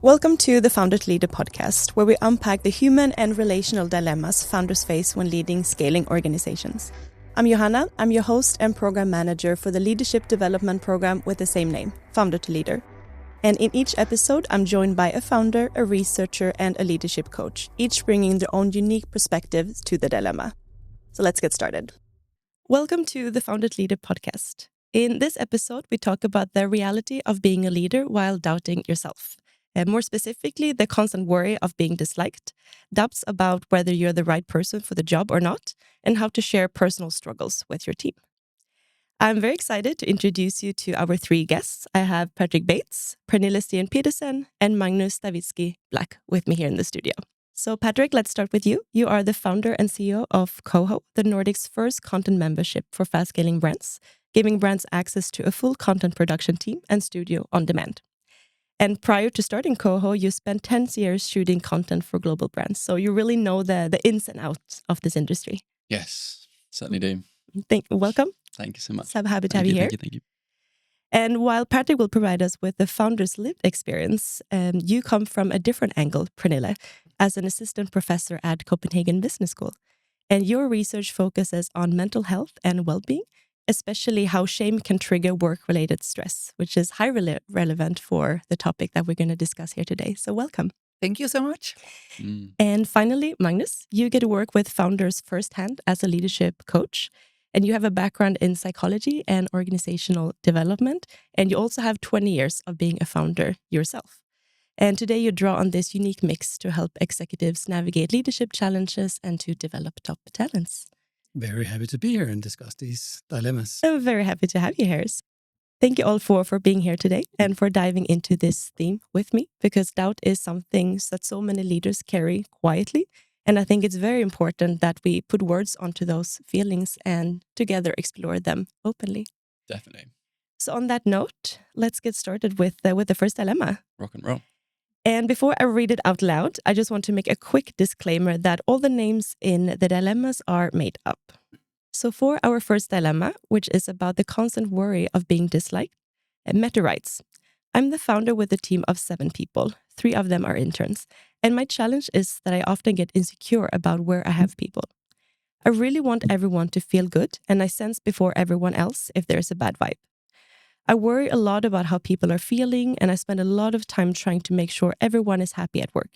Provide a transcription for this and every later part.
Welcome to the Founder to Leader podcast, where we unpack the human and relational dilemmas founders face when leading scaling organizations. I'm Yohanna, I'm your host and program manager for the leadership development program with the same name, Founder to Leader. And in each episode, I'm joined by a founder, a researcher, and a leadership coach, each bringing their own unique perspectives to the dilemma. So let's get started. Welcome to the Founder to Leader podcast. In this episode, we talk about the reality of being a leader while doubting yourself. And more specifically, the constant worry of being disliked, doubts about whether you're the right person for the job or not, and how to share personal struggles with your team. I'm very excited to introduce you to our three guests. I have Patrick Bates, Pernille Steen Pedersen, and Magnus Stawicki Blak with me here in the studio. So Patrick, let's start with you. You are the founder and CEO of CoHo, the Nordic's first content membership for fast-scaling brands, giving brands access to a full content production team and studio on demand. And prior to starting CoHo, you spent 10 years shooting content for global brands. So you really know the ins and outs of this industry. Yes, certainly do. Welcome. Thank you so much. So happy to have you here. Thank you. And while Patrick will provide us with the founder's lived experience, you come from a different angle, Pernille, as an assistant professor at Copenhagen Business School. And your research focuses on mental health and well-being, especially how shame can trigger work-related stress, which is highly relevant for the topic that we're going to discuss here today. So welcome. Thank you so much. And finally, Magnus, you get to work with founders firsthand as a leadership coach, and you have a background in psychology and organizational development, and you also have 20 years of being a founder yourself. And today you draw on this unique mix to help executives navigate leadership challenges and to develop top talents. Very happy to be here and discuss these dilemmas. I'm very happy to have you here. Thank you all for being here today and for diving into this theme with me, because doubt is something that so many leaders carry quietly. And I think it's very important that we put words onto those feelings and together explore them openly. Definitely. So on that note, let's get started with the first dilemma. Rock and roll. And before I read it out loud, I just want to make a quick disclaimer that all the names in the dilemmas are made up. So for our first dilemma, which is about the constant worry of being disliked, Mette writes, I'm the founder with a team of 7 people. 3 of them are interns. And my challenge is that I often get insecure about where I have people. I really want everyone to feel good, and I sense before everyone else if there's a bad vibe. I worry a lot about how people are feeling, and I spend a lot of time trying to make sure everyone is happy at work,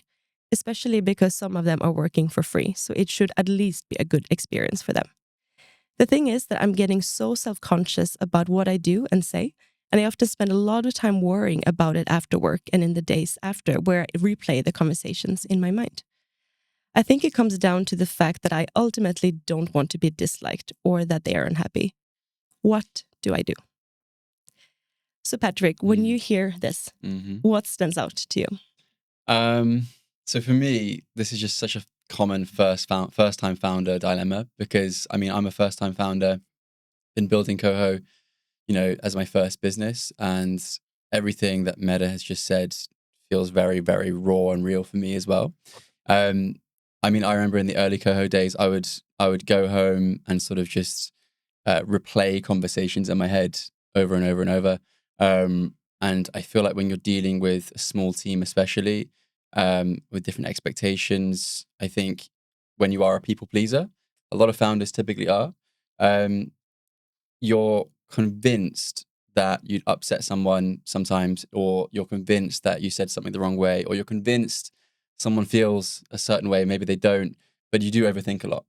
especially because some of them are working for free, so it should at least be a good experience for them. The thing is that I'm getting so self-conscious about what I do and say, and I often spend a lot of time worrying about it after work and in the days after, where I replay the conversations in my mind. I think it comes down to the fact that I ultimately don't want to be disliked or that they are unhappy. What do I do? So Patrick, when you hear this, what stands out to you? So for me, this is just such a common first-time founder dilemma, because I'm a first-time founder, been building CoHo, as my first business, and everything that Mette has just said feels very, very raw and real for me as well. I remember in the early CoHo days, I would go home and sort of just replay conversations in my head over and over and over. And I feel like when you're dealing with a small team, especially with different expectations, I think when you are a people pleaser, a lot of founders typically are, you're convinced that you'd upset someone sometimes, or you're convinced that you said something the wrong way, or you're convinced someone feels a certain way, maybe they don't, but you do overthink a lot.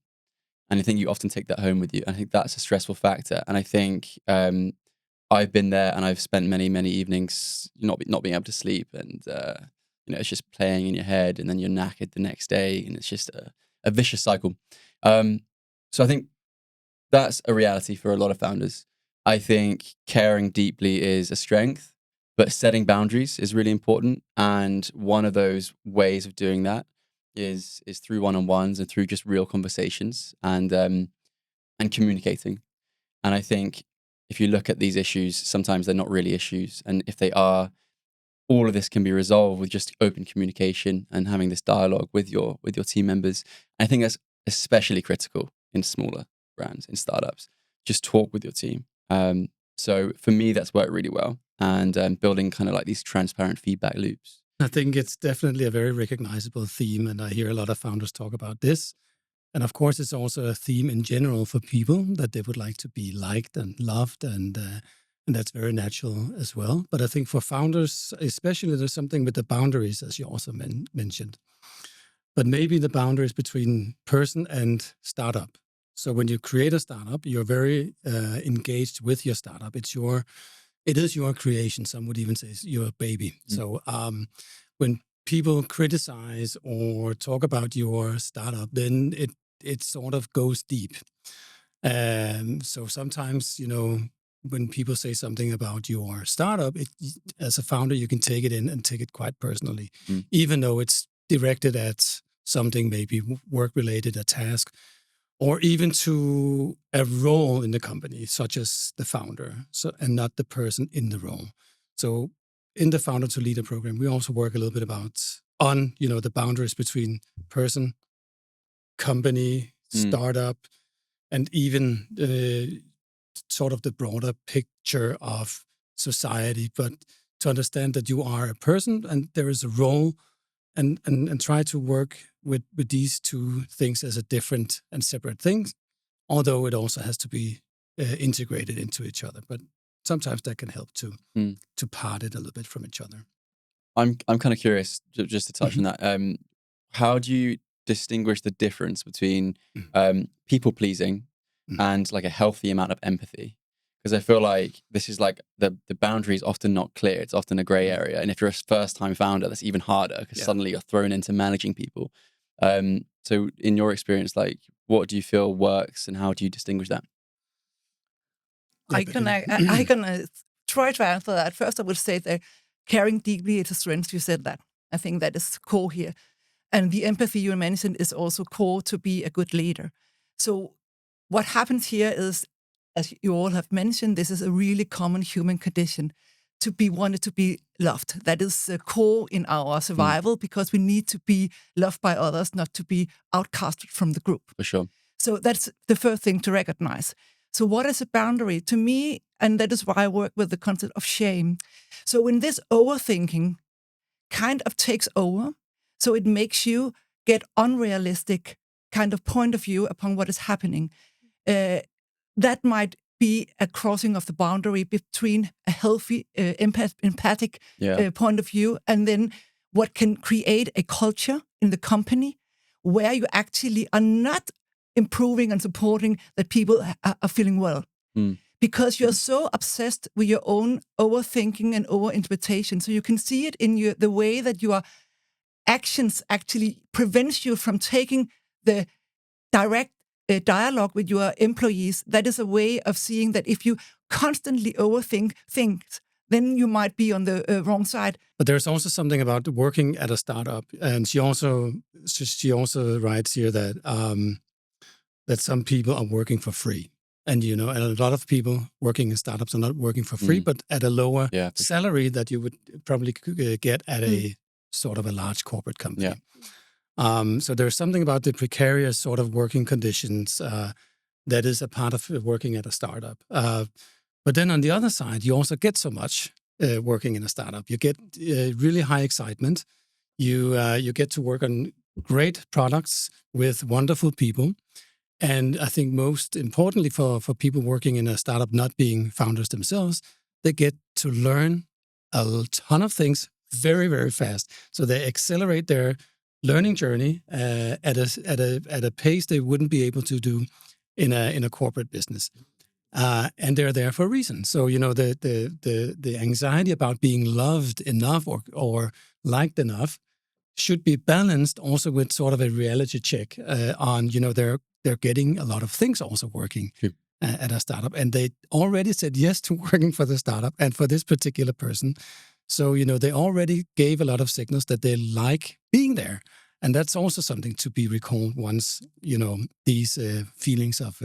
And I think you often take that home with you. I think that's a stressful factor. And I think I've been there, and I've spent many, many evenings not being able to sleep, and it's just playing in your head, and then you're knackered the next day, and it's just a vicious cycle. So I think that's a reality for a lot of founders. I think caring deeply is a strength, but setting boundaries is really important. And one of those ways of doing that is through one-on-ones and through just real conversations and communicating. And I think if you look at these issues, sometimes they're not really issues. And if they are, all of this can be resolved with just open communication and having this dialogue with your team members. And I think that's especially critical in smaller brands, in startups. Just talk with your team. So for me, that's worked really well. And building kind of like these transparent feedback loops. I think it's definitely a very recognizable theme, and I hear a lot of founders talk about this. And of course, it's also a theme in general for people that they would like to be liked and loved, and that's very natural as well. But I think for founders, especially, there's something with the boundaries, as you also mentioned. But maybe the boundaries between person and startup. So when you create a startup, you're very engaged with your startup. It is your creation. Some would even say it's your baby. So when people criticize or talk about your startup, then it sort of goes deep. So sometimes, when people say something about your startup, as a founder, you can take it in and take it quite personally, even though it's directed at something maybe work-related, a task, or even to a role in the company, such as the founder, and not the person in the role. So in the Founder to Leader program, we also work a little bit on the boundaries between person, company, startup, and even sort of the broader picture of society, but to understand that you are a person and there is a role, and try to work with these two things as a different and separate things, although it also has to be integrated into each other. But sometimes that can help to part it a little bit from each other. I'm kind of curious, just to touch on that. How do you distinguish the difference between people pleasing and like a healthy amount of empathy? Because I feel like this is like the boundary is often not clear. It's often a gray area. And if you're a first-time founder, that's even harder because suddenly you're thrown into managing people. So in your experience, like, what do you feel works and how do you distinguish that? I can try to answer that. First, I would say that caring deeply is a strength. You said that. I think that is core here. And the empathy you mentioned is also core to be a good leader. So what happens here is, as you all have mentioned, this is a really common human condition to be wanted to be loved. That is core in our survival because we need to be loved by others, not to be outcasted from the group. For sure. So that's the first thing to recognize. So what is a boundary? To me, and that is why I work with the concept of shame. So when this overthinking kind of takes over, so it makes you get unrealistic kind of point of view upon what is happening, that might be a crossing of the boundary between a healthy, empathic point of view, and then what can create a culture in the company where you actually are not improving and supporting that people are feeling well. Because you're so obsessed with your own overthinking and overinterpretation. So you can see it in the way that your actions actually prevents you from taking the direct dialogue with your employees. That is a way of seeing that if you constantly overthink things, then you might be on the wrong side. But there's also something about working at a startup, and she also writes here that that some people are working for free, and and a lot of people working in startups are not working for free, but at a lower salary that you would probably get at a sort of a large corporate company. Yeah. So there's something about the precarious sort of working conditions that is a part of working at a startup. But then on the other side, you also get so much working in a startup. You get really high excitement. You get to work on great products with wonderful people. And I think most importantly for people working in a startup, not being founders themselves, they get to learn a ton of things very, very fast. So they accelerate their learning journey at a pace they wouldn't be able to do in a corporate business, and they're there for a reason. So the anxiety about being loved enough or liked enough should be balanced also with sort of a reality check on they're getting a lot of things also working at a startup, and they already said yes to working for the startup and for this particular person. So, they already gave a lot of signals that they like being there. And that's also something to be recalled once, these feelings of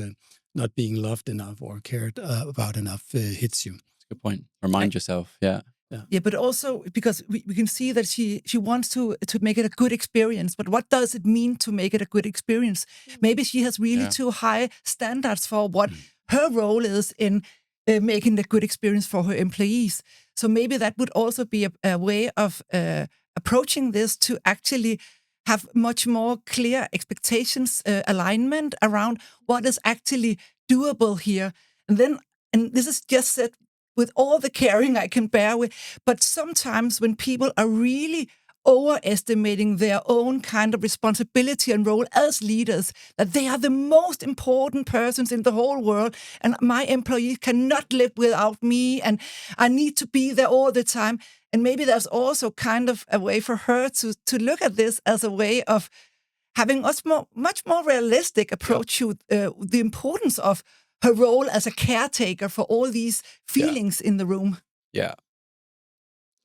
not being loved enough or cared about enough hits you. That's a good point. Remind yourself. Yeah. Yeah, but also because we can see that she wants to make it a good experience. But what does it mean to make it a good experience? Maybe she has really too high standards for what her role is in making a good experience for her employees. So maybe that would also be a way of approaching this to actually have much more clear expectations, alignment around what is actually doable here. And this is just said with all the caring I can bear with, but sometimes when people are really overestimating their own kind of responsibility and role as leaders, that they are the most important persons in the whole world, and my employees cannot live without me, and I need to be there all the time. And maybe there's also kind of a way for her to look at this as a way of having a much more realistic approach to the importance of her role as a caretaker for all these feelings in the room. Yeah,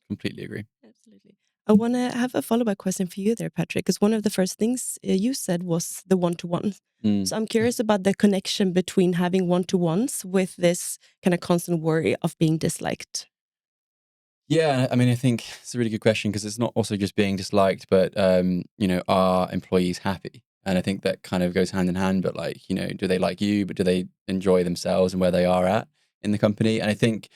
completely agree. Absolutely. I want to have a follow-up question for you there, Patrick, because one of the first things you said was the one-to-one. So I'm curious about the connection between having one-to-ones with this kind of constant worry of being disliked. Yeah, I mean, I think it's a really good question because it's not also just being disliked, but, are employees happy? And I think that kind of goes hand in hand, but like, do they like you, but do they enjoy themselves and where they are at in the company? And I think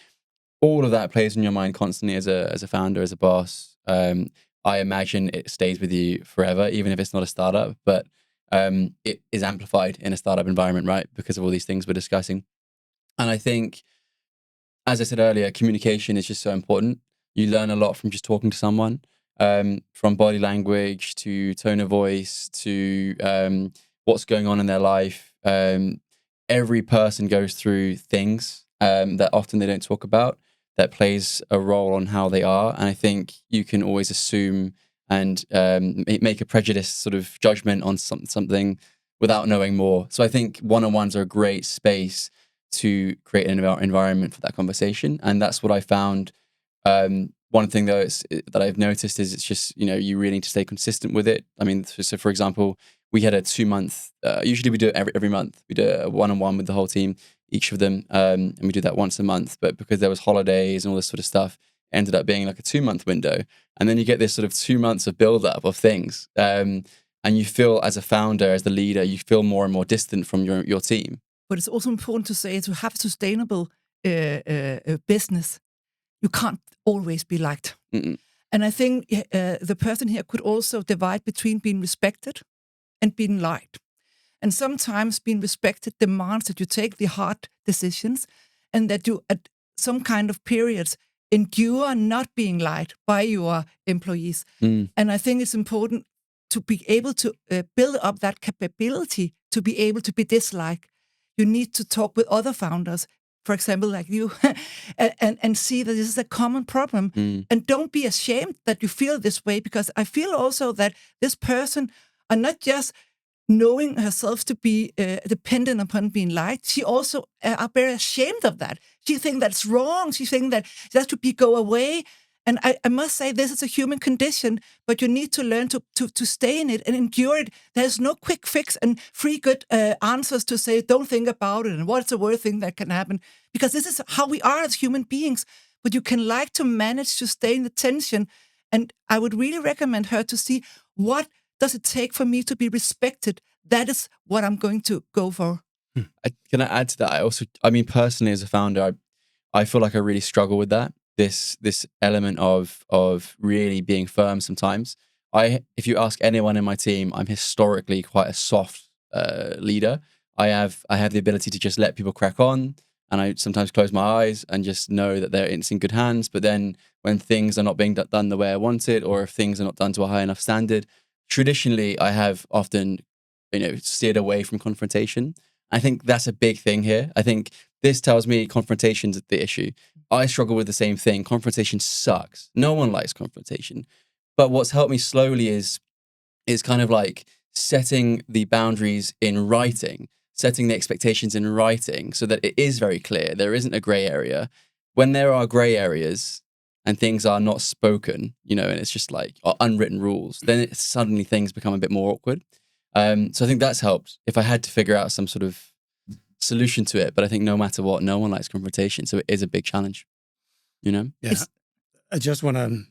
all of that plays in your mind constantly as a founder, as a boss. I imagine it stays with you forever, even if it's not a startup, but it is amplified in a startup environment, right? Because of all these things we're discussing. And I think, as I said earlier, communication is just so important. You learn a lot from just talking to someone, from body language to tone of voice to what's going on in their life. Every person goes through things that often they don't talk about, that plays a role on how they are. And I think you can always assume and make a prejudiced sort of judgment on something without knowing more. So I think one-on-ones are a great space to create an environment for that conversation. And that's what I found. One thing though that I've noticed is it's just, you really need to stay consistent with it. I mean, so for example, we had a 2-month, usually we do it every month. We do a one-on-one with the whole team, each of them, and we do that once a month. But because there was holidays and all this sort of stuff, it ended up being like a 2-month window. And then you get this sort of 2 months of build-up of things. And you feel as a founder, as the leader, you feel more and more distant from your team. But it's also important to say, to have sustainable business, you can't always be liked. Mm-mm. And I think the person here could also divide between being respected and being liked. And sometimes being respected demands that you take the hard decisions and that you, at some kind of periods, endure not being liked by your employees. And I think it's important to be able to build up that capability to be able to be disliked. You need to talk with other founders, for example, like you, and see that this is a common problem. And don't be ashamed that you feel this way, because I feel also that this person are not just knowing herself to be dependent upon being liked. She also are very ashamed of that. She thinks that's wrong. She thinks that that should go away. And I must say, this is a human condition, but you need to learn to stay in it and endure it. There's no quick fix and free good answers to say, don't think about it, and what's the worst thing that can happen. Because this is how we are as human beings. But you can like to manage to stay in the tension. And I would really recommend her to see, what does it take for me to be respected? That is what I'm going to go for. Can I add to that? I mean, personally, as a founder, I feel like I really struggle with that. This element of really being firm sometimes. If you ask anyone in my team, I'm historically quite a soft leader. I have the ability to just let people crack on, and I sometimes close my eyes and just know that it's in good hands. But then when things are not being done the way I want it, or if things are not done to a high enough standard, traditionally I have often steered away from confrontation. I think that's a big thing here. I think this tells me confrontation's the issue. I struggle with the same thing. Confrontation sucks. No one likes confrontation. But what's helped me slowly is kind of like setting the boundaries in writing, setting the expectations in writing so that it is very clear. There isn't a gray area. When there are gray areas and things are not spoken, and it's just like unwritten rules, then suddenly things become a bit more awkward. So I think that's helped. If I had to figure out some sort of solution to it, but I think no matter what, no one likes confrontation, so it is a big challenge. Yeah, I just want to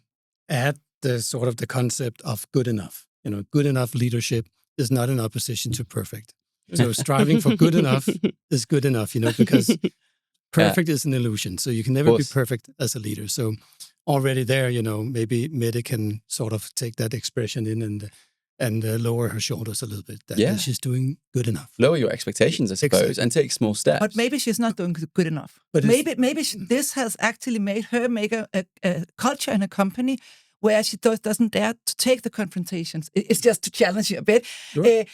add the concept of good enough. Good enough leadership is not in opposition to perfect. So striving for good enough is good enough. Because perfect is an illusion. So you can never be perfect as a leader. So already there, maybe Mette can sort of take that expression in and lower her shoulders a little bit. That she's doing good enough. Lower your expectations, I suppose, and take small steps. But maybe she's not doing good enough. But maybe this has actually made her make a culture in a company where she doesn't dare to take the confrontations. It's just to challenge you a bit. Sure.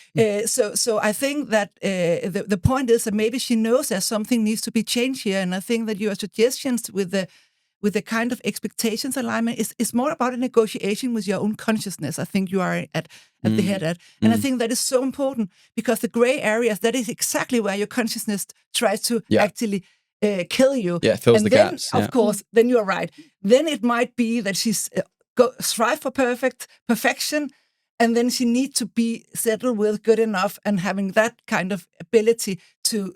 So I think that the point is that maybe she knows that something needs to be changed here, and I think that your suggestions with the kind of expectations alignment is more about a negotiation with your own consciousness. I think you are at the head at. And I think that is so important, because the gray areas, that is exactly where your consciousness tries to actually kill you. Yeah, it fills the gaps. Of course, then you're right. Then it might be that she's strive for perfection, and then she needs to be settled with good enough and having that kind of ability to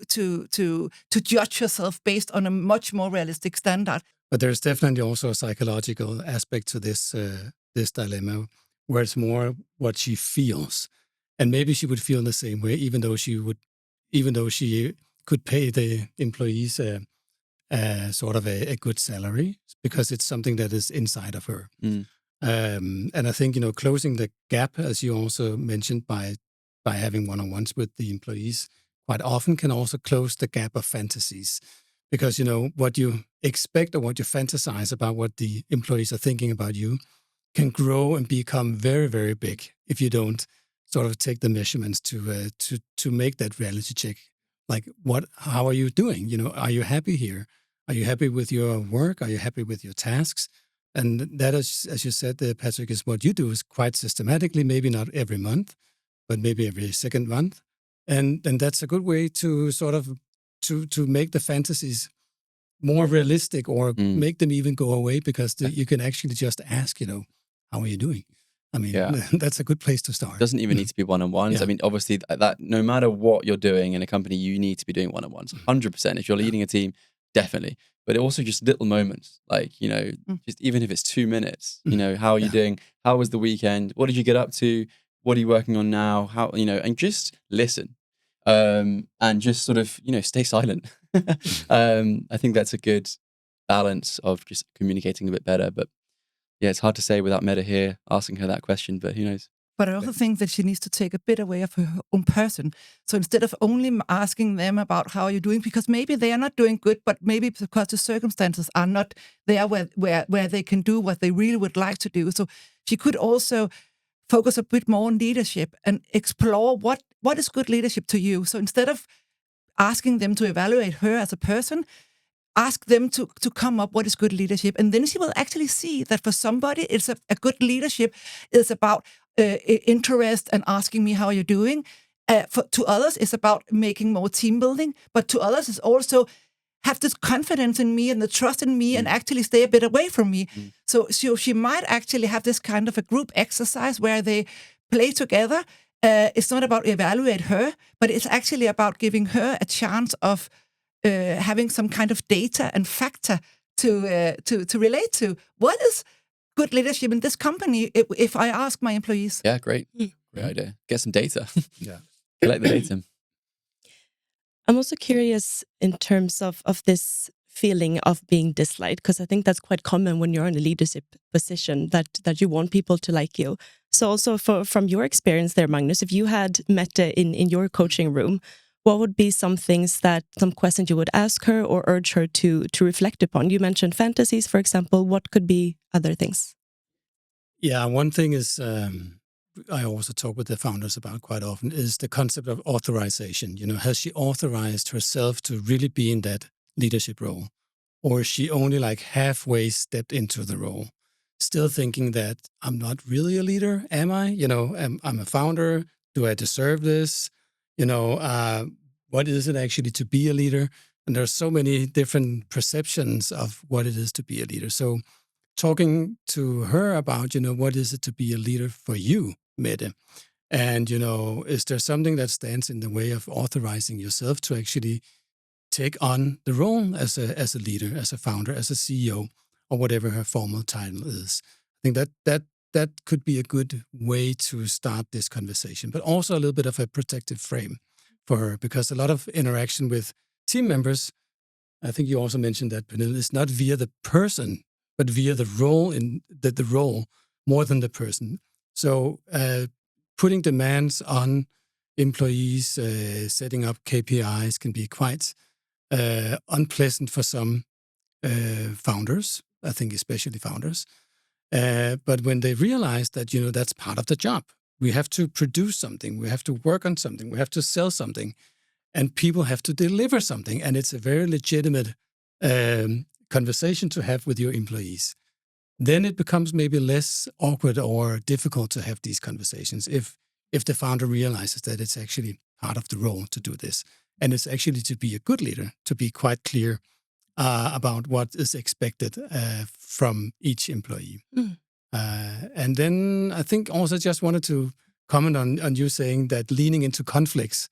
judge herself based on a much more realistic standard. But there's definitely also a psychological aspect to this dilemma, where it's more what she feels, and maybe she would feel the same way, even though she could pay the employees sort of a good salary, because it's something that is inside of her. And I think closing the gap, as you also mentioned, by having one-on-ones with the employees, quite often can also close the gap of fantasies. Because, what you expect or what you fantasize about what the employees are thinking about you can grow and become very, very big if you don't sort of take the measurements to make that reality check. Like, how are you doing? Are you happy here? Are you happy with your work? Are you happy with your tasks? And that is, as you said, Patrick, is what you do is quite systematically, maybe not every month, but maybe every second month. And that's a good way to sort of to make the fantasies more realistic, or make them even go away, because you can actually just ask, how are you doing? I mean, that's a good place to start. It doesn't even need to be one-on-ones. Yeah. I mean, obviously, that no matter what you're doing in a company, you need to be doing one-on-ones, 100%. If you're leading a team, definitely. But also just little moments, like, just even if it's 2 minutes, how are you doing? How was the weekend? What did you get up to? What are you working on now? How, and just listen. And just sort of, stay silent. I think that's a good balance of just communicating a bit better. But yeah, it's hard to say without Mette here asking her that question, but who knows? But I also think that she needs to take a bit away of her own person. So instead of only asking them about how you're doing, because maybe they are not doing good, but maybe because the circumstances are not there where they can do what they really would like to do. So she could also focus a bit more on leadership and explore what is good leadership to you. So instead of asking them to evaluate her as a person, ask them to come up what is good leadership. And then she will actually see that for somebody, it's a good leadership is about interest and asking me how you're doing. To others, it's about making more team building. But to others, it's also have this confidence in me and the trust in me and actually stay a bit away from me. So she might actually have this kind of a group exercise where they play together. It's not about evaluate her, but it's actually about giving her a chance of having some kind of data and factor to relate to. What is good leadership in this company if I ask my employees? Yeah, great. Great idea. Get some data. Collect the data. I'm also curious in terms of this feeling of being disliked, because I think that's quite common when you're in a leadership position, that you want people to like you. So also from your experience there, Magnus, if you had Mette in your coaching room, what would be some questions you would ask her or urge her to reflect upon? You mentioned fantasies, for example. What could be other things? Yeah, one thing is I also talk with the founders about quite often is the concept of authorization. Has she authorized herself to really be in that leadership role? Or is she only like halfway stepped into the role? Still thinking that I'm not really a leader, am I? I'm a founder. Do I deserve this? What is it actually to be a leader? And there's so many different perceptions of what it is to be a leader. So talking to her about, what is it to be a leader for you, Mette? And, is there something that stands in the way of authorizing yourself to actually take on the role as a leader, as a founder, as a CEO, or whatever her formal title is? I think that could be a good way to start this conversation, but also a little bit of a protective frame for her, because a lot of interaction with team members I think you also mentioned that, Pernille, it's not via the person, but via the role in the role more than the person. So putting demands on employees, setting up KPIs can be quite unpleasant for some founders. I think especially founders. But when they realize that, that's part of the job, we have to produce something, we have to work on something, we have to sell something, and people have to deliver something. And it's a very legitimate conversation to have with your employees. Then it becomes maybe less awkward or difficult to have these conversations if the founder realizes that it's actually part of the role to do this. And it's actually to be a good leader, to be quite clear about what is expected from each employee. And then I think also just wanted to comment on you saying that leaning into conflicts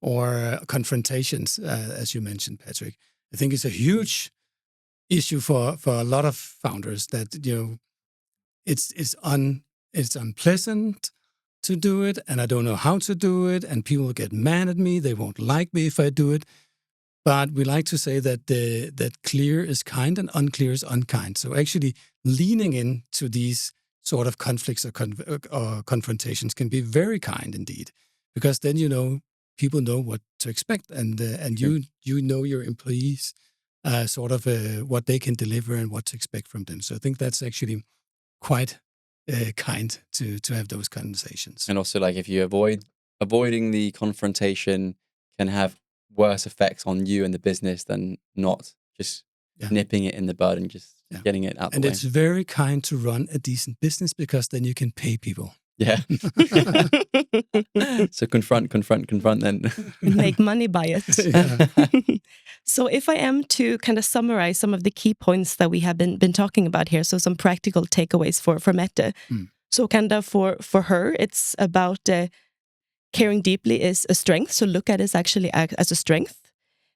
or confrontations, as you mentioned, Patrick, I think is a huge issue for a lot of founders that, it's unpleasant to do it, and I don't know how to do it, and people will get mad at me, they won't like me if I do it. But we like to say that that clear is kind and unclear is unkind. So actually leaning into these sort of conflicts or confrontations can be very kind indeed, because then people know what to expect, and you know your employees sort of what they can deliver and what to expect from them. So I think that's actually quite kind to have those conversations. And also, like, if you avoiding the confrontation can have worse effects on you and the business than not just nipping it in the bud and just getting it out the way. And it's very kind to run a decent business, because then you can pay people. Yeah. So confront then. Make money by it. So if I am to kind of summarize some of the key points that we have been talking about here, so some practical takeaways for Mette. So kind of for her, it's about caring deeply is a strength. So look at it actually as a strength.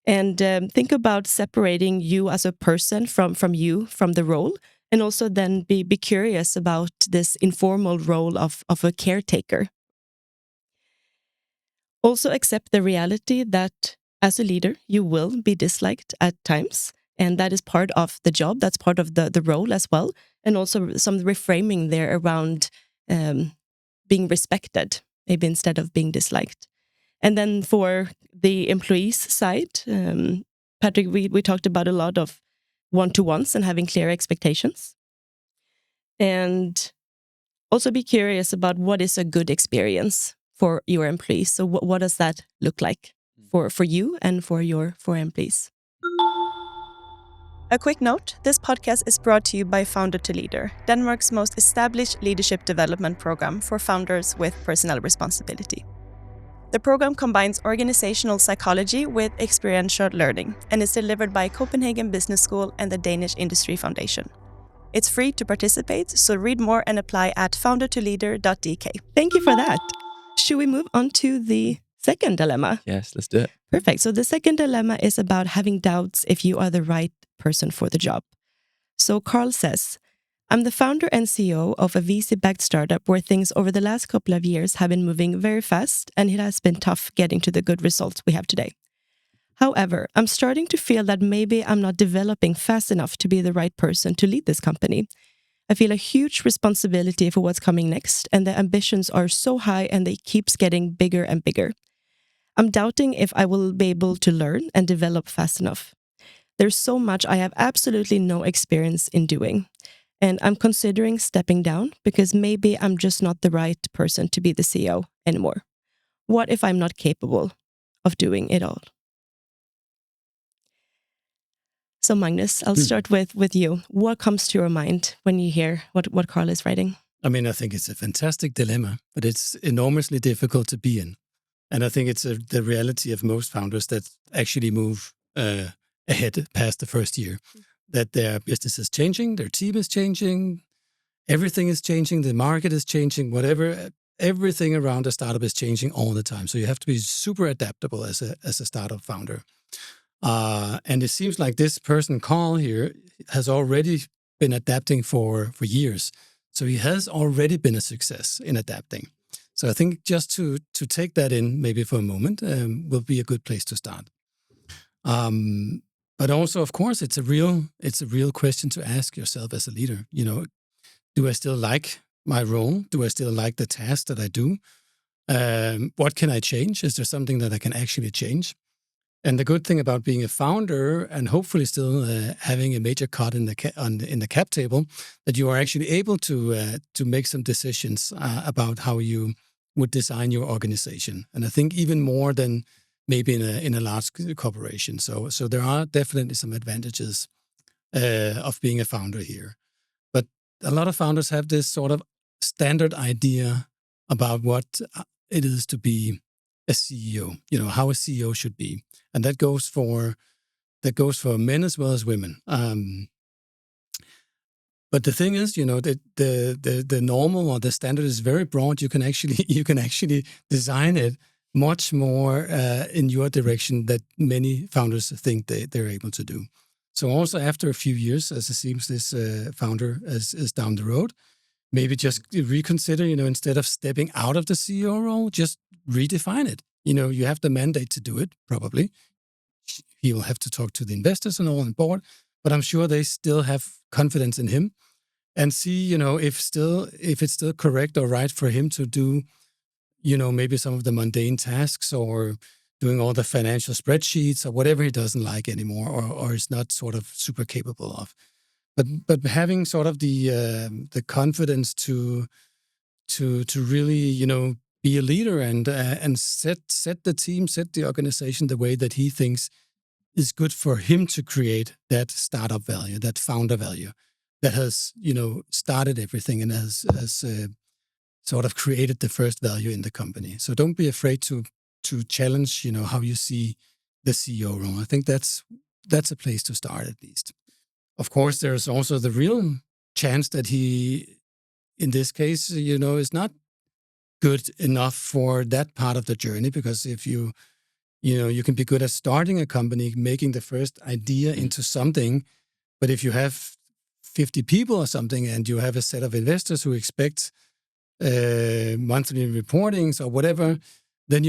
And think about separating you as a person from the role. And also then be curious about this informal role of a caretaker. Also accept the reality that as a leader, you will be disliked at times. And that is part of the job. That's part of the role as well. And also some reframing there around being respected, maybe instead of being disliked. And then for the employees' side, Patrick, we talked about a lot of one-to-ones and having clear expectations. And also be curious about what is a good experience for your employees. So what does that look like for you and for your employees? A quick note, this podcast is brought to you by Founder to Leader, Denmark's most established leadership development program for founders with personnel responsibility. The program combines organizational psychology with experiential learning and is delivered by Copenhagen Business School and the Danish Industry Foundation. It's free to participate, so read more and apply at foundertoleader.dk. Thank you for that. Should we move on to the second dilemma? Yes, let's do it. Perfect. So the second dilemma is about having doubts if you are the right person for the job. So Carl says, I'm the founder and CEO of a VC-backed startup where things over the last couple of years have been moving very fast, and it has been tough getting to the good results we have today. However, I'm starting to feel that maybe I'm not developing fast enough to be the right person to lead this company. I feel a huge responsibility for what's coming next, and the ambitions are so high and they keeps getting bigger and bigger. I'm doubting if I will be able to learn and develop fast enough. There's so much I have absolutely no experience in doing, and I'm considering stepping down because maybe I'm just not the right person to be the CEO anymore. What if I'm not capable of doing it all? So Magnus, I'll start with you. What comes to your mind when you hear what Carl is writing? I mean, I think it's a fantastic dilemma, but it's enormously difficult to be in. And I think it's the reality of most founders that actually move ahead past the first year, that their business is changing, their team is changing, everything is changing, the market is changing, everything around a startup is changing all the time. So you have to be super adaptable as a startup founder. And it seems like this person, Carl here, has already been adapting for years. So he has already been a success in adapting. So I think just to take that in maybe for a moment will be a good place to start. But also, of course, it's a real question to ask yourself as a leader. Do I still like my role? Do I still like the task that I do? What can I change? Is there something that I can actually change? And the good thing about being a founder and hopefully still having a major cut in the cap table, that you are actually able to make some decisions about how you would design your organization. And I think even more than maybe in a large corporation. So there are definitely some advantages of being a founder here. But a lot of founders have this sort of standard idea about what it is to be a CEO, how a CEO should be. And that goes for men as well as women. But the thing is, the normal or the standard is very broad. You can actually design it much more in your direction that many founders think they're able to do. So also after a few years, as it seems this founder is down the road, maybe just reconsider, instead of stepping out of the CEO role, just redefine it. You have the mandate to do it, probably. He will have to talk to the investors and all on board, but I'm sure they still have confidence in him and see, if it's still correct or right for him to do, maybe some of the mundane tasks or doing all the financial spreadsheets or whatever he doesn't like anymore or is not sort of super capable of. But having sort of the confidence to really, be a leader and set the team, set the organization the way that he thinks is good for him to create that startup value, that founder value that has, started everything and has sort of created the first value in the company. So don't be afraid to challenge, how you see the CEO role. I think that's a place to start at least. Of course, there's also the real chance that he, in this case, is not good enough for that part of the journey, because if you can be good at starting a company, making the first idea into something, but if you have 50 people or something and you have a set of investors who expect monthly reportings or whatever, then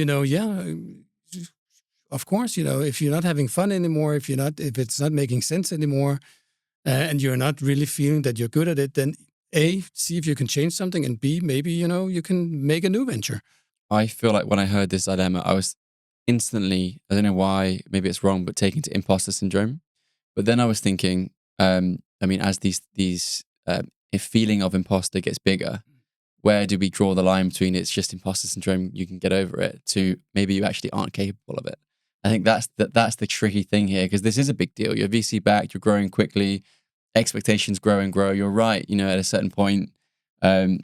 of course, if you're not having fun anymore, if it's not making sense anymore, and you're not really feeling that you're good at it, then A, see if you can change something, and B, maybe, you can make a new venture. I feel like when I heard this dilemma, I was instantly, I don't know why, maybe it's wrong, but taken to imposter syndrome. But then I was thinking, as if feeling of imposter gets bigger, where do we draw the line between it's just imposter syndrome, you can get over it, to maybe you actually aren't capable of it? I think that's the tricky thing here, because this is a big deal. You're VC backed, you're growing quickly, expectations grow and grow. You're right, at a certain point,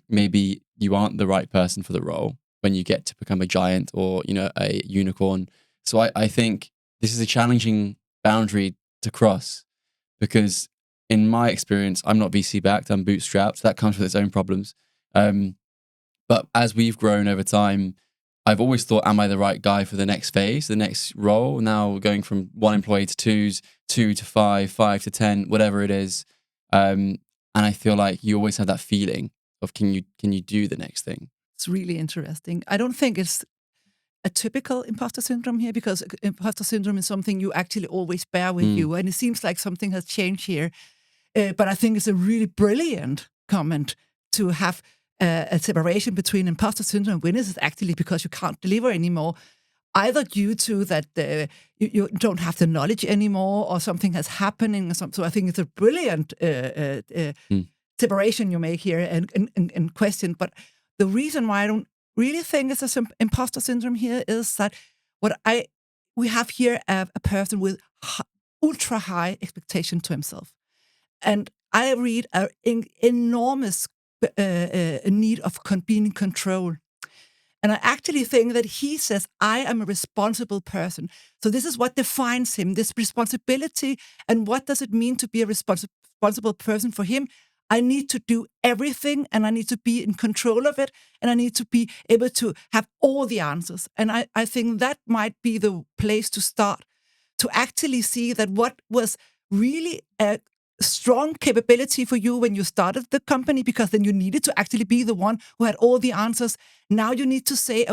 maybe you aren't the right person for the role when you get to become a giant or, a unicorn. So I think this is a challenging boundary to cross, because in my experience, I'm not VC backed, I'm bootstrapped. That comes with its own problems. But as we've grown over time, I've always thought, am I the right guy for the next phase, the next role? Now going from 1 employee to 2s, 2 to 5, 5 to 10, whatever it is. And I feel like you always have that feeling of, can you do the next thing? It's really interesting. I don't think it's a typical imposter syndrome here, because imposter syndrome is something you actually always bear with you. And it seems like something has changed here. But I think it's a really brilliant comment to have a separation between imposter syndrome and winners is actually because you can't deliver anymore, either due to that you don't have the knowledge anymore or something has happening or something. So I think it's a brilliant separation you make here and question. But the reason why I don't really think it's an imposter syndrome here is that we have here a person with ultra high expectation to himself. And I read an enormous need of being in control. And I actually think that he says, I am a responsible person. So this is what defines him, this responsibility. And what does it mean to be a responsible person for him? I need to do everything, and I need to be in control of it, and I need to be able to have all the answers. And I think that might be the place to start, to actually see that what was really a strong capability for you when you started the company, because then you needed to actually be the one who had all the answers. Now you need to say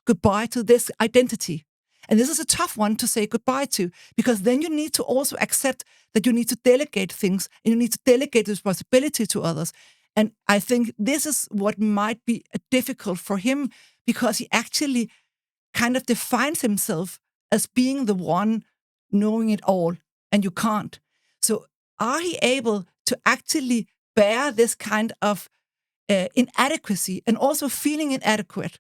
goodbye to this identity And this is a tough one to say goodbye to, because then you need to also accept that you need to delegate things and you need to delegate responsibility to others. And I think this is what might be difficult for him, because he actually kind of defines himself as being the one knowing it all, and you can't. So are he able to actually bear this kind of inadequacy and also feeling inadequate?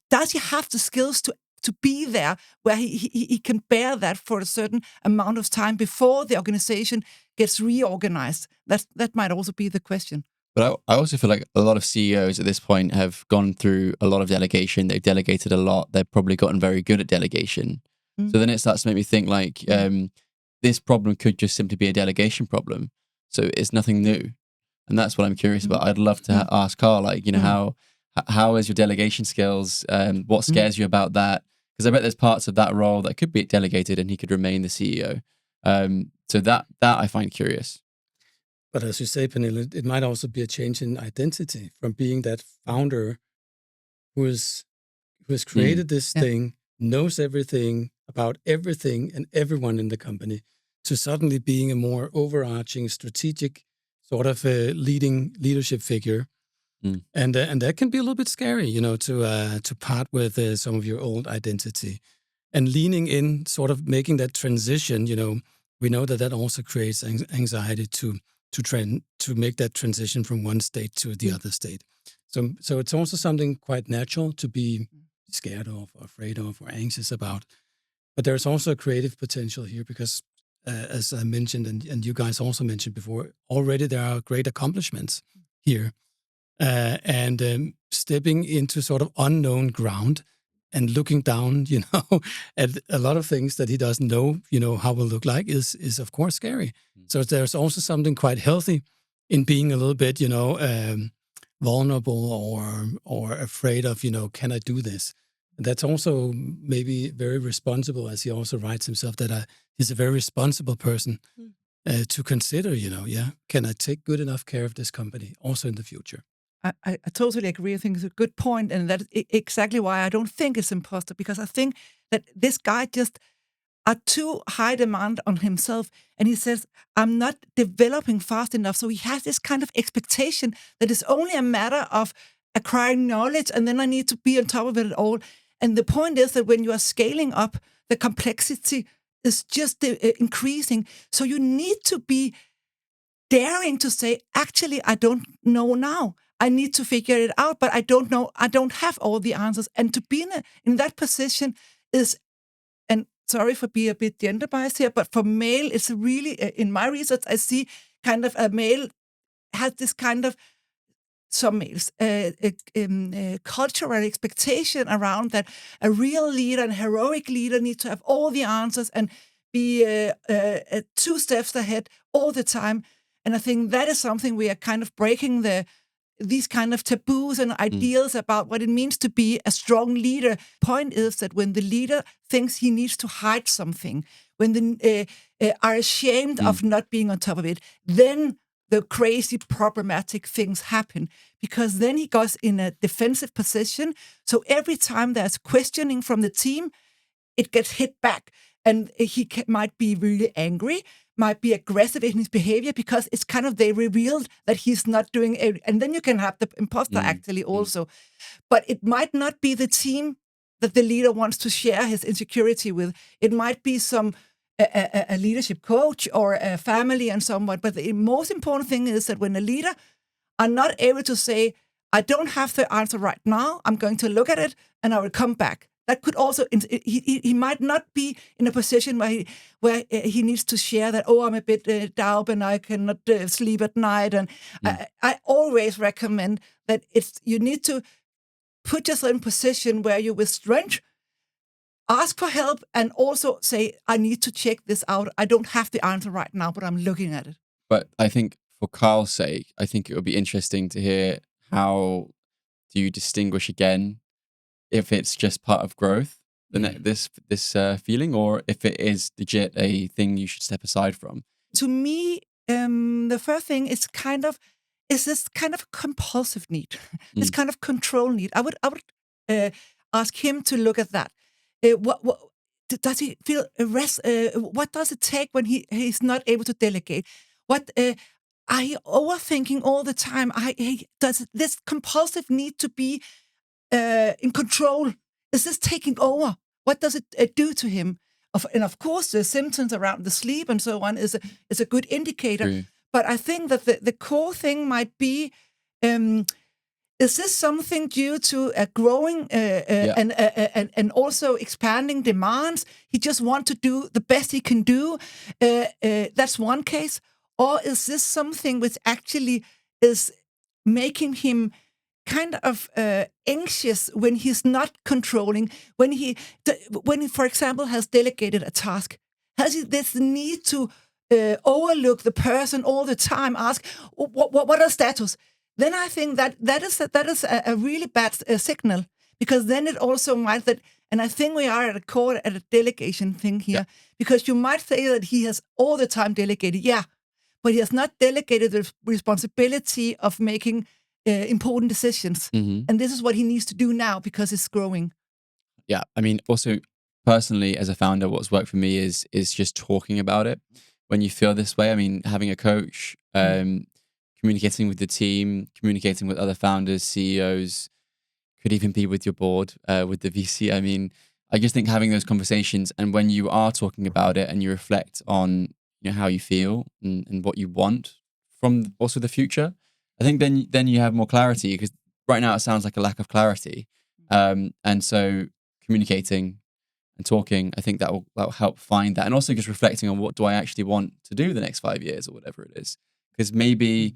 Does he have the skills to be there where he can bear that for a certain amount of time before the organization gets reorganized? That might also be the question. But I also feel like a lot of CEOs at this point have gone through a lot of delegation. They've delegated a lot. They've probably gotten very good at delegation. So then it starts to make me think like this problem could just simply be a delegation problem. So it's nothing new. And that's what I'm curious about. I'd love to ask Carl, like, how is your delegation skills? What scares you about that? Because I bet there's parts of that role that could be delegated and he could remain the CEO. So that I find curious. But as you say, Pernille, it might also be a change in identity from being that founder who has created this thing, knows everything about everything and everyone in the company, to suddenly being a more overarching, strategic sort of a leadership figure. And that can be a little bit scary, to part with some of your old identity. And leaning in, sort of making that transition, we know that also creates anxiety to make that transition from one state to the other state. So it's also something quite natural to be scared of, or afraid of, or anxious about. But there's also a creative potential here because, as I mentioned, and you guys also mentioned before, already there are great accomplishments here. And stepping into sort of unknown ground and looking down, at a lot of things that he doesn't know, how will look like is of course scary. So there's also something quite healthy in being a little bit, vulnerable or afraid of, can I do this? And that's also maybe very responsible, as he also writes himself, that he's a very responsible person to consider, can I take good enough care of this company also in the future? I totally agree. I think it's a good point, and that's exactly why I don't think it's imposter, because I think that this guy just are too high demand on himself, and he says, I'm not developing fast enough. So he has this kind of expectation that it's only a matter of acquiring knowledge, and then I need to be on top of it all. And the point is that when you are scaling up, the complexity is just increasing. So you need to be daring to say, actually, I don't know now. I need to figure it out, but I don't know. I don't have all the answers. And to be in that position is, and sorry for being a bit gender biased here, but for male, it's really, in my research, I see kind of a male has this kind of, some males, cultural expectation around that a real leader, a heroic leader needs to have all the answers and be 2 steps ahead all the time. And I think that is something we are kind of breaking these kind of taboos and ideals about what it means to be a strong leader. Point is that when the leader thinks he needs to hide something, when they are ashamed of not being on top of it, then the crazy problematic things happen, because then he goes in a defensive position. So every time there's questioning from the team, it gets hit back, and he might be really angry, might be aggressive in his behavior, because it's kind of, they revealed that he's not doing it. And then you can have the imposter actually also. But it might not be the team that the leader wants to share his insecurity with. It might be a leadership coach or a family and someone. But the most important thing is that when a leader are not able to say, I don't have the answer right now, I'm going to look at it and I will come back. That could also, he might not be in a position where he needs to share that, I'm a bit down and I cannot sleep at night. And I always recommend that you need to put yourself in a position where you, with strength, ask for help and also say, I need to check this out. I don't have the answer right now, but I'm looking at it. But I think for Carl's sake, I think it would be interesting to hear, how do you distinguish again if it's just part of growth, this feeling, or if it is legit a thing you should step aside from? To me, the first thing is this kind of compulsive need, this kind of control need. I would ask him to look at that. what does he feel what does it take when he's not able to delegate? What are he overthinking all the time? Does this compulsive need to be in control? Is this taking over? What does it do to him? And of course, the symptoms around the sleep and so on is a good indicator. True. But I think that the core thing might be, is this something due to a growing and also expanding demands? He just wants to do the best he can do. That's one case. Or is this something which actually is making him kind of anxious when he's not controlling? When he, for example, has delegated a task, has he this need to overlook the person all the time? Ask what are status? Then I think that is a really bad signal, because then it also might that. And I think we are at a delegation thing here, because you might say that he has all the time delegated, but he has not delegated the responsibility of making important decisions. Mm-hmm. And this is what he needs to do now because it's growing. Yeah, I mean, also personally as a founder, what's worked for me is just talking about it. When you feel this way, I mean, having a coach, communicating with the team, communicating with other founders, CEOs, could even be with your board, with the VC. I mean, I just think having those conversations, and when you are talking about it and you reflect on how you feel and what you want from also the future, I think then you have more clarity, because right now it sounds like a lack of clarity. And so communicating and talking, I think that will help find that. And also just reflecting on, what do I actually want to do the next 5 years or whatever it is. Because maybe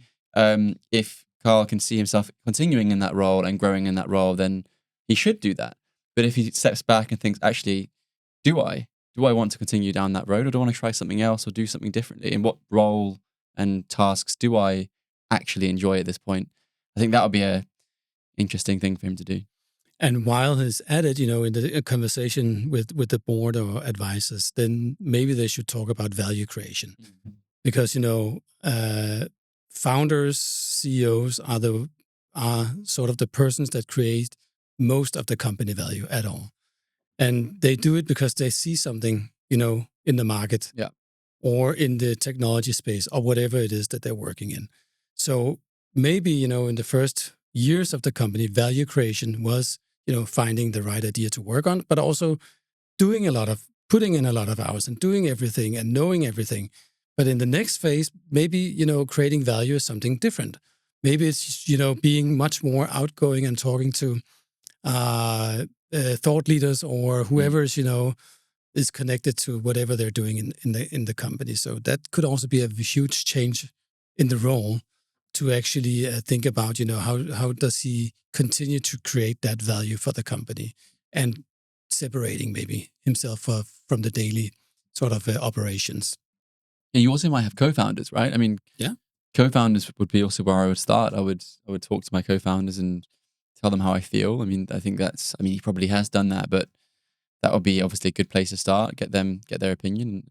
if Carl can see himself continuing in that role and growing in that role, then he should do that. But if he steps back and thinks, actually, do I want to continue down that road, or do I want to try something else or do something differently? And what role and tasks do I actually enjoy at this point? I think that would be a interesting thing for him to do. And while he's at it, in the conversation with the board or advisors, then maybe they should talk about value creation. Mm-hmm. Because, founders, CEOs are sort of the persons that create most of the company value at all. And they do it because they see something, in the market or in the technology space or whatever it is that they're working in. So maybe, in the first years of the company, value creation was, finding the right idea to work on, but also putting in a lot of hours and doing everything and knowing everything. But in the next phase, maybe, creating value is something different. Maybe it's, being much more outgoing and talking to thought leaders or whoever is, is connected to whatever they're doing in the company. So that could also be a huge change in the role, to actually think about, how does he continue to create that value for the company, and separating maybe himself from the daily sort of operations. And you also might have co-founders, right? I mean, co-founders would be also where I would start. I would talk to my co-founders and tell them how I feel. I mean, I think he probably has done that, but that would be obviously a good place to start, get their opinion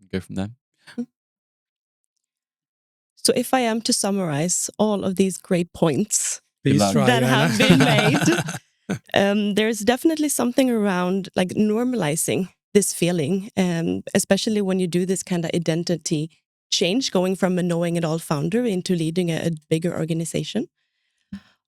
and go from there. So if I am to summarize all of these great points that have been made, there's definitely something around like normalizing this feeling, especially when you do this kind of identity change, going from a knowing-it-all founder into leading a bigger organization.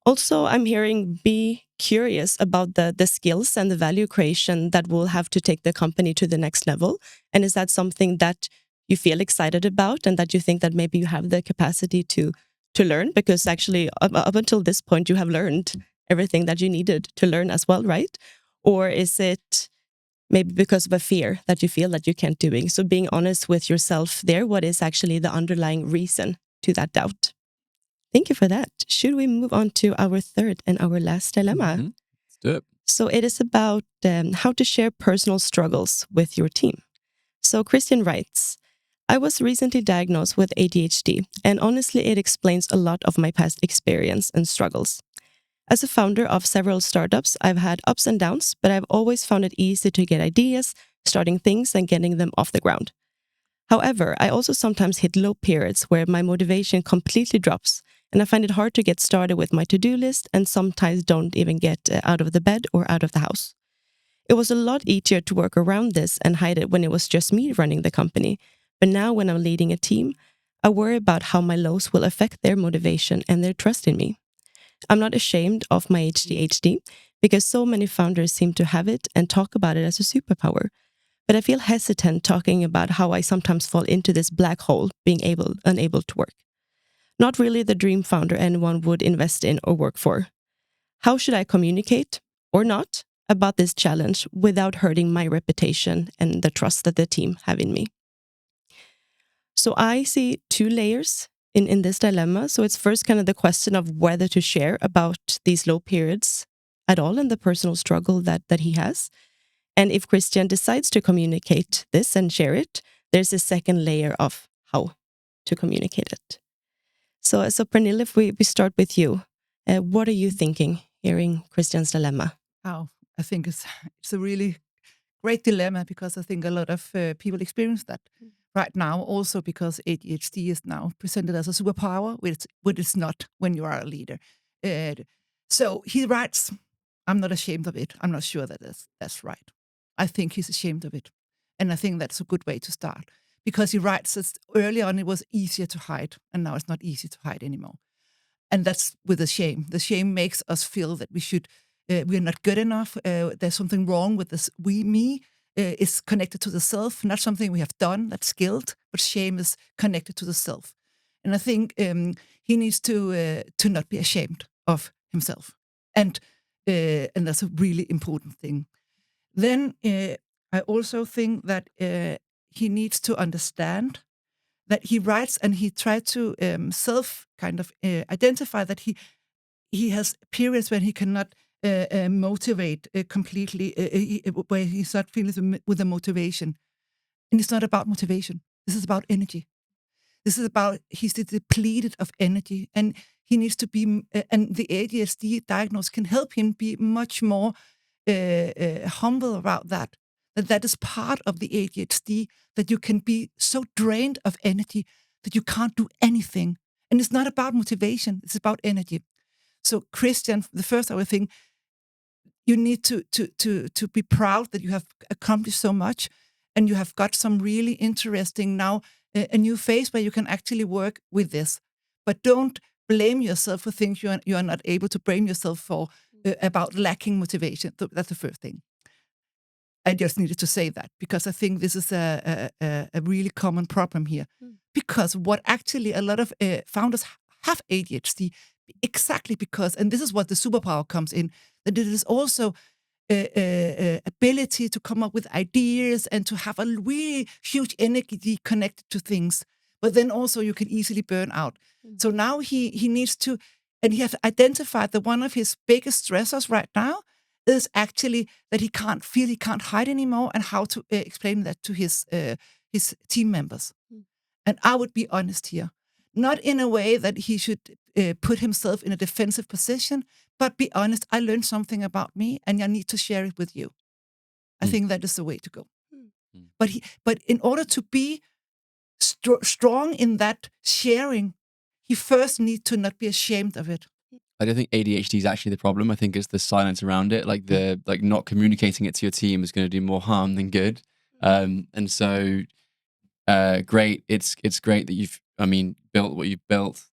Also, I'm hearing be curious about the skills and the value creation that will have to take the company to the next level. And is that something that you feel excited about, and that you think that maybe you have the capacity to learn? Because actually, up until this point, you have learned everything that you needed to learn as well, right? Or is it maybe because of a fear that you feel that you can't do it? So being honest with yourself there, what is actually the underlying reason to that doubt? Thank you for that. Should we move on to our third and our last dilemma? Mm-hmm. Let's do it. So it is about how to share personal struggles with your team. So Christian writes, I was recently diagnosed with ADHD, and honestly, it explains a lot of my past experience and struggles. As a founder of several startups, I've had ups and downs, but I've always found it easy to get ideas, starting things and getting them off the ground. However, I also sometimes hit low periods where my motivation completely drops, and I find it hard to get started with my to-do list, and sometimes don't even get out of the bed or out of the house. It was a lot easier to work around this and hide it when it was just me running the company. But now when I'm leading a team, I worry about how my lows will affect their motivation and their trust in me. I'm not ashamed of my ADHD because so many founders seem to have it and talk about it as a superpower. But I feel hesitant talking about how I sometimes fall into this black hole, being unable to work. Not really the dream founder anyone would invest in or work for. How should I communicate, or not, about this challenge without hurting my reputation and the trust that the team have in me? So I see two layers in this dilemma. So it's first kind of the question of whether to share about these low periods at all and the personal struggle that he has. And if Christian decides to communicate this and share it, there's a second layer of how to communicate it. So Pernille, if we start with you, what are you thinking hearing Christian's dilemma? Oh, I think it's a really great dilemma, because I think a lot of people experience that right now, also because ADHD is now presented as a superpower, which it's not when you are a leader. So he writes, I'm not ashamed of it. I'm not sure that's right. I think he's ashamed of it. And I think that's a good way to start, because he writes that early on it was easier to hide, and now it's not easy to hide anymore. And that's with the shame. The shame makes us feel that we're not good enough. There's something wrong with this. Me is connected to the self, not something we have done that's guilt, but shame is connected to the self. And I think he needs to not be ashamed of himself, and that's a really important thing. Then I also think that he needs to understand that he writes and he tried to identify that he has periods when he cannot motivate completely, where he's not feeling with the motivation. And it's not about motivation. This is about energy. This is about he's depleted of energy, and he needs to be. And the ADHD diagnosis can help him be much more humble about that. That is part of the ADHD, that you can be so drained of energy that you can't do anything. And it's not about motivation, it's about energy. So Christian, the first I would think, you need to be proud that you have accomplished so much, and you have got some really interesting now, a new phase where you can actually work with this. But don't blame yourself for things you are not able to blame yourself for, about lacking motivation. That's the first thing. I just needed to say that, because I think this is a really common problem here. Because what actually a lot of founders have ADHD, exactly because, and this is what the superpower comes in, that it is also ability to come up with ideas and to have a really huge energy connected to things. But then also you can easily burn out. So now he needs to, and he has identified that one of his biggest stressors right now is actually that he can't hide anymore, and how to explain that to his team members. And I would be honest here, not in a way that he should put himself in a defensive position, but be honest, I learned something about me and I need to share it with you. I think that is the way to go. But in order to be strong in that sharing, he first needs to not be ashamed of it. I don't think ADHD is actually the problem. I think it's the silence around it. Like not communicating it to your team is going to do more harm than good. And so, great. It's great that you've, built what you've built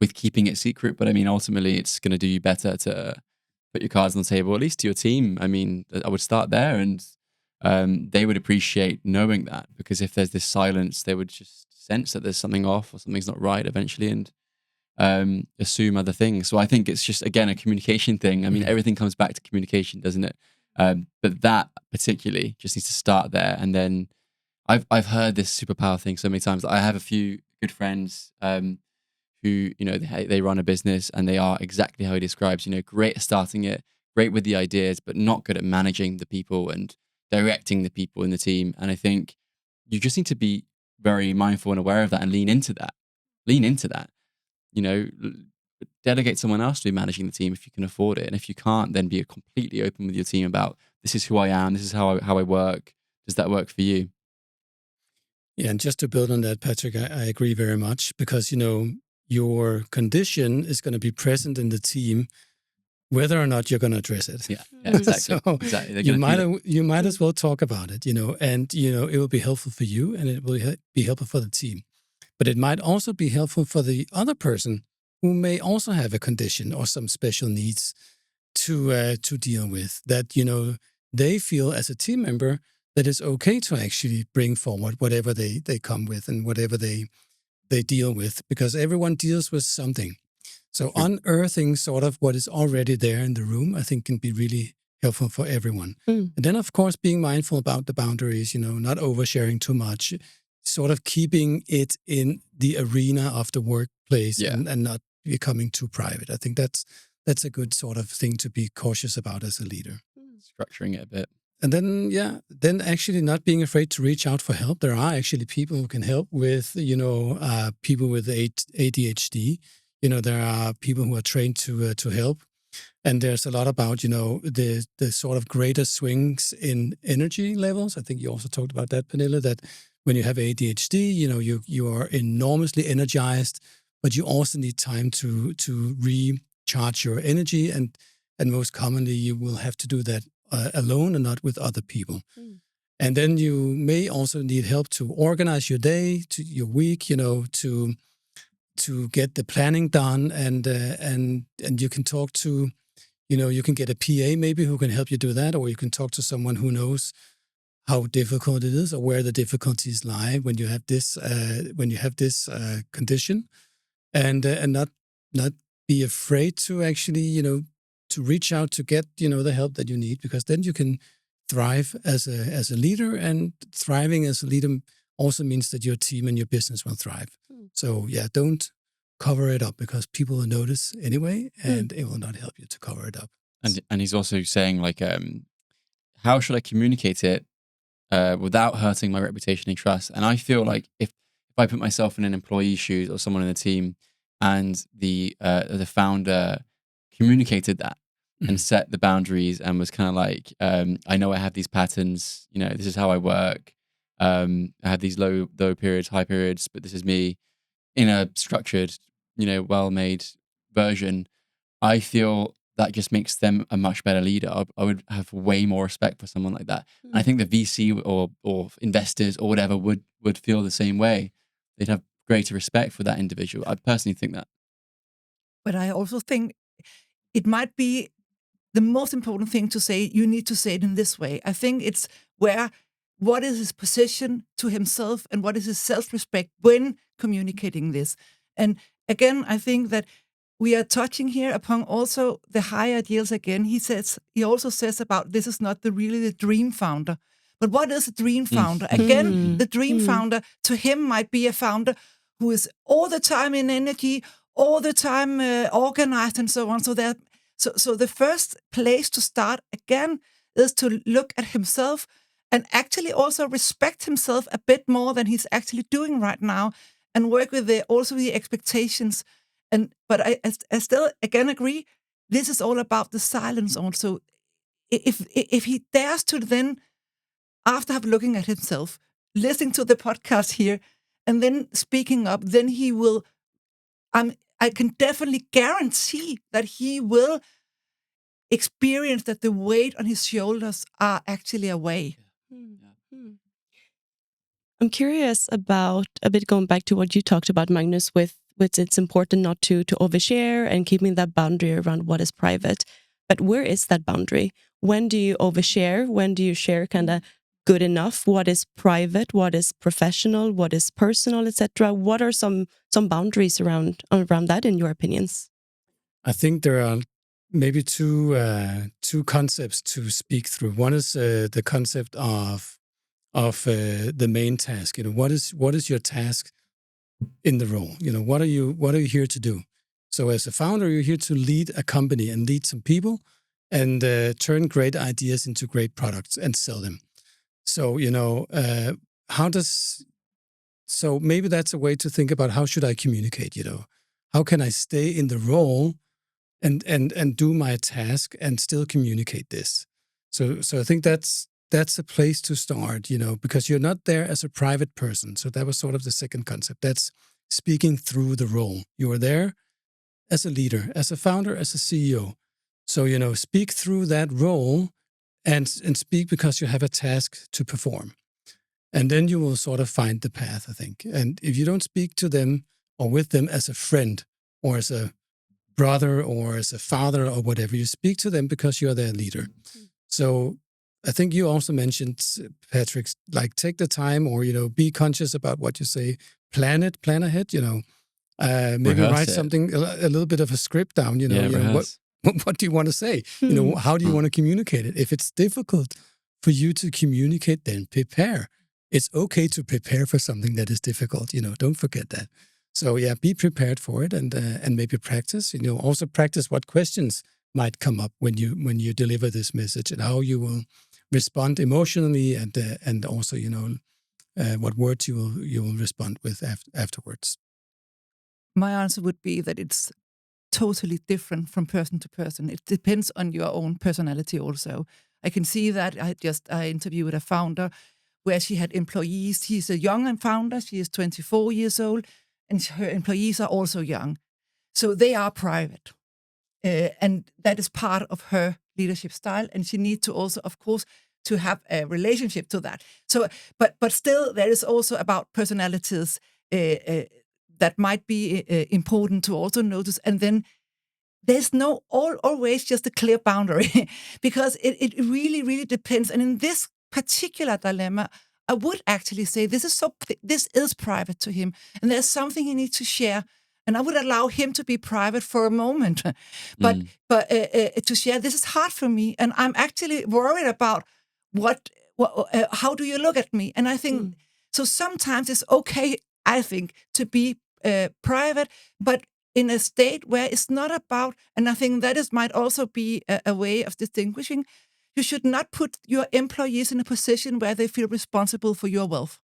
with keeping it secret. But ultimately, it's going to do you better to put your cards on the table, at least to your team. I would start there, and they would appreciate knowing that, because if there's this silence, they would just sense that there's something off or something's not right eventually, and assume other things. So I think it's just, again, a communication thing. Everything comes back to communication, doesn't it? But that particularly just needs to start there. And then I've heard this superpower thing so many times. I have a few good friends who, they run a business, and they are exactly how he describes, great at starting it, great with the ideas, but not good at managing the people and directing the people in the team. And I think you just need to be very mindful and aware of that, and lean into that. Delegate someone else to be managing the team if you can afford it. And if you can't, then be completely open with your team about, this is who I am, this is how I work. Does that work for you? Yeah, and just to build on that, Patrick, I agree very much, because, your condition is going to be present in the team whether or not you're going to address it. Yeah, exactly. So Exactly. you might as well talk about it, and it will be helpful for you, and it will be helpful for the team. But it might also be helpful for the other person who may also have a condition or some special needs to deal with. That they feel as a team member that it's okay to actually bring forward whatever they come with and whatever they deal with, because everyone deals with something. So unearthing sort of what is already there in the room, I think, can be really helpful for everyone. And then, of course, being mindful about the boundaries, not oversharing too much, sort of keeping it in the arena of the workplace and not becoming too private. I think that's a good sort of thing to be cautious about as a leader. Structuring it a bit. And then actually not being afraid to reach out for help. There are actually people who can help with, people with ADHD. There are people who are trained to help. And there's a lot about, the sort of greater swings in energy levels. I think you also talked about that, Pernille, that when you have ADHD, you are enormously energized, but you also need time to recharge your energy. And most commonly, you will have to do that alone and not with other people. And then you may also need help to organize your day, to your week, to get the planning done, and you can talk to, you can get a PA maybe who can help you do that, or you can talk to someone who knows how difficult it is or where the difficulties lie when you have this condition, and not be afraid to actually to reach out to get the help that you need, because then you can thrive as a leader, and thriving as a leader also means that your team and your business will thrive. So don't cover it up, because people will notice anyway, and it will not help you to cover it up. And he's also saying, like, how should I communicate it without hurting my reputation and trust? And I feel like if I put myself in an employee's shoes or someone in the team, and the founder communicated that and set the boundaries and was kind of like, I know I have these patterns, this is how I work. I have these low periods, high periods, but this is me in a structured, well-made version. I feel that just makes them a much better leader. I would have way more respect for someone like that. And I think the VC or investors or whatever would feel the same way. They'd have greater respect for that individual. I personally think that. But I also think it might be the most important thing to say. You need to say it in this way. I think it's what is his position to himself and what is his self-respect when communicating this. And again, I think that we are touching here upon also the high ideals again. He also says about this is not really the dream founder. But what is a dream founder? Again, the dream founder to him might be a founder who is all the time in energy, all the time organized and so on. So the first place to start again is to look at himself and actually also respect himself a bit more than he's actually doing right now, and work with the expectations. But I still again agree, this is all about the silence also. If he dares to then, after have looking at himself, listening to the podcast here, and then speaking up, then he will, I can definitely guarantee that he will experience that the weight on his shoulders are actually away. I'm curious about, a bit going back to what you talked about, Magnus, with it's important not to overshare and keeping that boundary around what is private. But where is that boundary? When do you overshare? When do you share kind of good enough? What is private? What is professional? What is personal, etc.? What are some boundaries around that, in your opinions? I think there are maybe two concepts to speak through. One is the concept of the main task. What is your task in the role? What are you here to do? So as a founder, you're here to lead a company and lead some people and turn great ideas into great products and sell them. So so maybe that's a way to think about, how should I communicate? How can I stay in the role and do my task and still communicate this? So I think that's a place to start, because you're not there as a private person. So that was sort of the second concept. That's speaking through the role. You are there as a leader, as a founder, as a CEO, So, speak through that role and speak because you have a task to perform. And then you will sort of find the path, I think. And if you don't speak to them or with them as a friend or as a brother or as a father or whatever, you speak to them because you're their leader. So I think you also mentioned, Patrick, like take the time or, be conscious about what you say. Plan ahead, maybe write something, a little bit of a script down, what do you want to say? How do you want to communicate it? If it's difficult for you to communicate, then prepare. It's okay to prepare for something that is difficult. Don't forget that. So yeah, be prepared for it and maybe practice. Also practice what questions might come up when you deliver this message and how you will respond emotionally and also what words you will respond with afterwards. My answer would be that it's totally different from person to person. It depends on your own personality also. I can see that. I interviewed a founder where she had employees. She's a young founder. She is 24 years old, and her employees are also young. So they are private. And that is part of her leadership style. And she needs to also, of course, to have a relationship to that. So, but still, there is also about personalities that might be important to also notice. And then there's always just a clear boundary because it really, really depends. And in this particular dilemma, I would actually say this is private to him, and there's something he needs to share. And I would allow him to be private for a moment, but to share, this is hard for me, and I'm actually worried about how do you look at me? And I think so. Sometimes it's okay, I think, to be private, but in a state where it's not about. And I think that might also be a way of distinguishing. You should not put your employees in a position where they feel responsible for your wealth.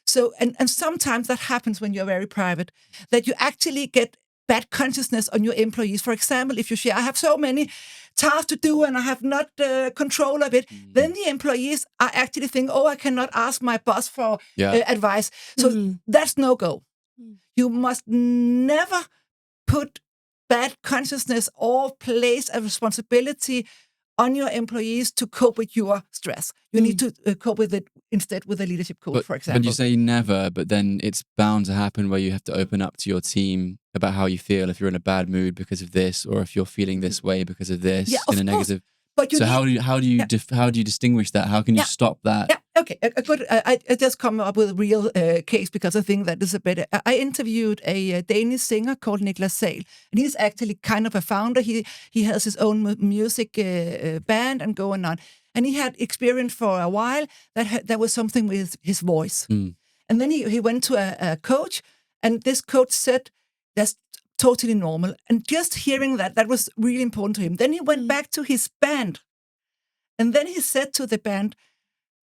So, and sometimes that happens when you're very private, that you actually get bad consciousness on your employees. For example, if you share, I have so many tasks to do and I have not control of it, then the employees are actually think, I cannot ask my boss for advice. So that's no go. You must never put bad consciousness or place a responsibility on your employees to cope with your stress. You need to cope with it instead with a leadership coach, for example. But you say never, but then it's bound to happen where you have to open up to your team about how you feel if you're in a bad mood because of this, or if you're feeling this way because of this in a negative. But how do you distinguish that? How can you stop that? Yeah, okay. I just come up with a real case because I think that is a better. I interviewed a Danish singer called Niklas Sahl, and he's actually kind of a founder. He has his own music band and going on. And he had experienced for a while that there was something with his voice. And then he went to a coach, and this coach said, that's totally normal. And just hearing that was really important to him. Then he went back to his band. And then he said to the band,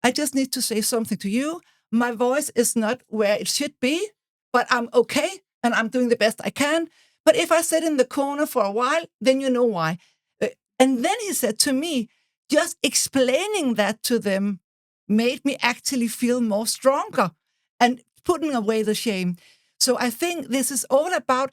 I just need to say something to you. My voice is not where it should be, but I'm okay, and I'm doing the best I can. But if I sit in the corner for a while, then you know why. And then he said to me, just explaining that to them made me actually feel more stronger and putting away the shame. So I think this is all about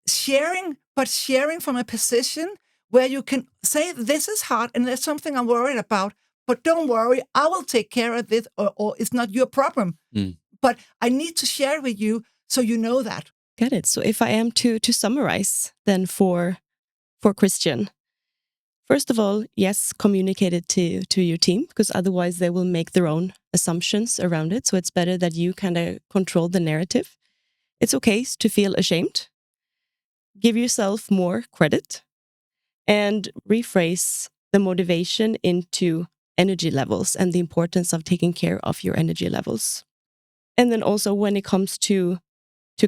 sharing, but sharing from a position where you can say, this is hard and there's something I'm worried about, but don't worry, I will take care of it, or it's not your problem. But I need to share with you so you know that. Got it. So if I am to summarize then for Christian, first of all, yes, communicate it to your team, because otherwise they will make their own assumptions around it. So it's better that you kind of control the narrative. It's okay to feel ashamed. Give yourself more credit and rephrase the motivation into energy levels and the importance of taking care of your energy levels. And then also when it comes to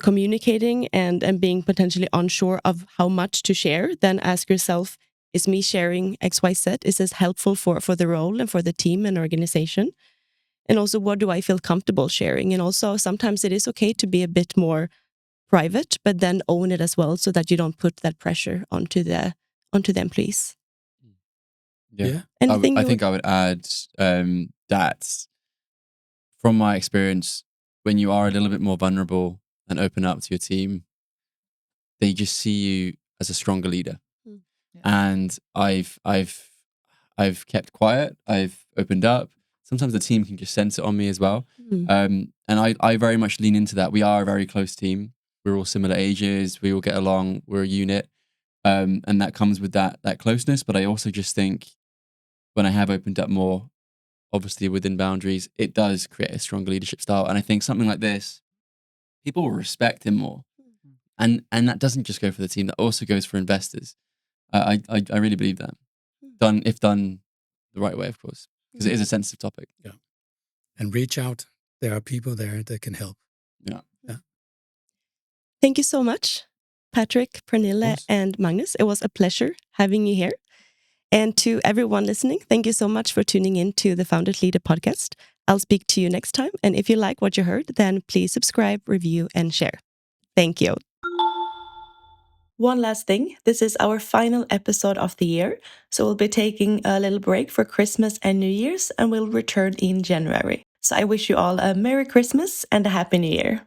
communicating and being potentially unsure of how much to share, then ask yourself, is me sharing XYZ, is this helpful for the role and for the team and organization? And also, what do I feel comfortable sharing? And also, sometimes it is okay to be a bit more private, but then own it as well, so that you don't put that pressure onto the employees. Yeah. I think I would add that from my experience, when you are a little bit more vulnerable and open up to your team, they just see you as a stronger leader. and I've kept quiet. I've opened up. Sometimes the team can just sense it on me as well. And I very much lean into that. We are a very close team. We're all similar ages. We all get along. We're a unit. And that comes with that closeness. But I also just think when I have opened up more, obviously within boundaries, it does create a stronger leadership style. And I think something like this, people will respect him more. And that doesn't just go for the team. That also goes for investors. I really believe that. If done the right way, of course, because it is a sensitive topic. Yeah. And reach out. There are people there that can help. Yeah. Thank you so much, Patrick, Pernille, and Magnus. It was a pleasure having you here. And to everyone listening, thank you so much for tuning in to the Founders Leader podcast. I'll speak to you next time. And if you like what you heard, then please subscribe, review, and share. Thank you. One last thing. This is our final episode of the year. So we'll be taking a little break for Christmas and New Year's, and we'll return in January. So I wish you all a Merry Christmas and a Happy New Year.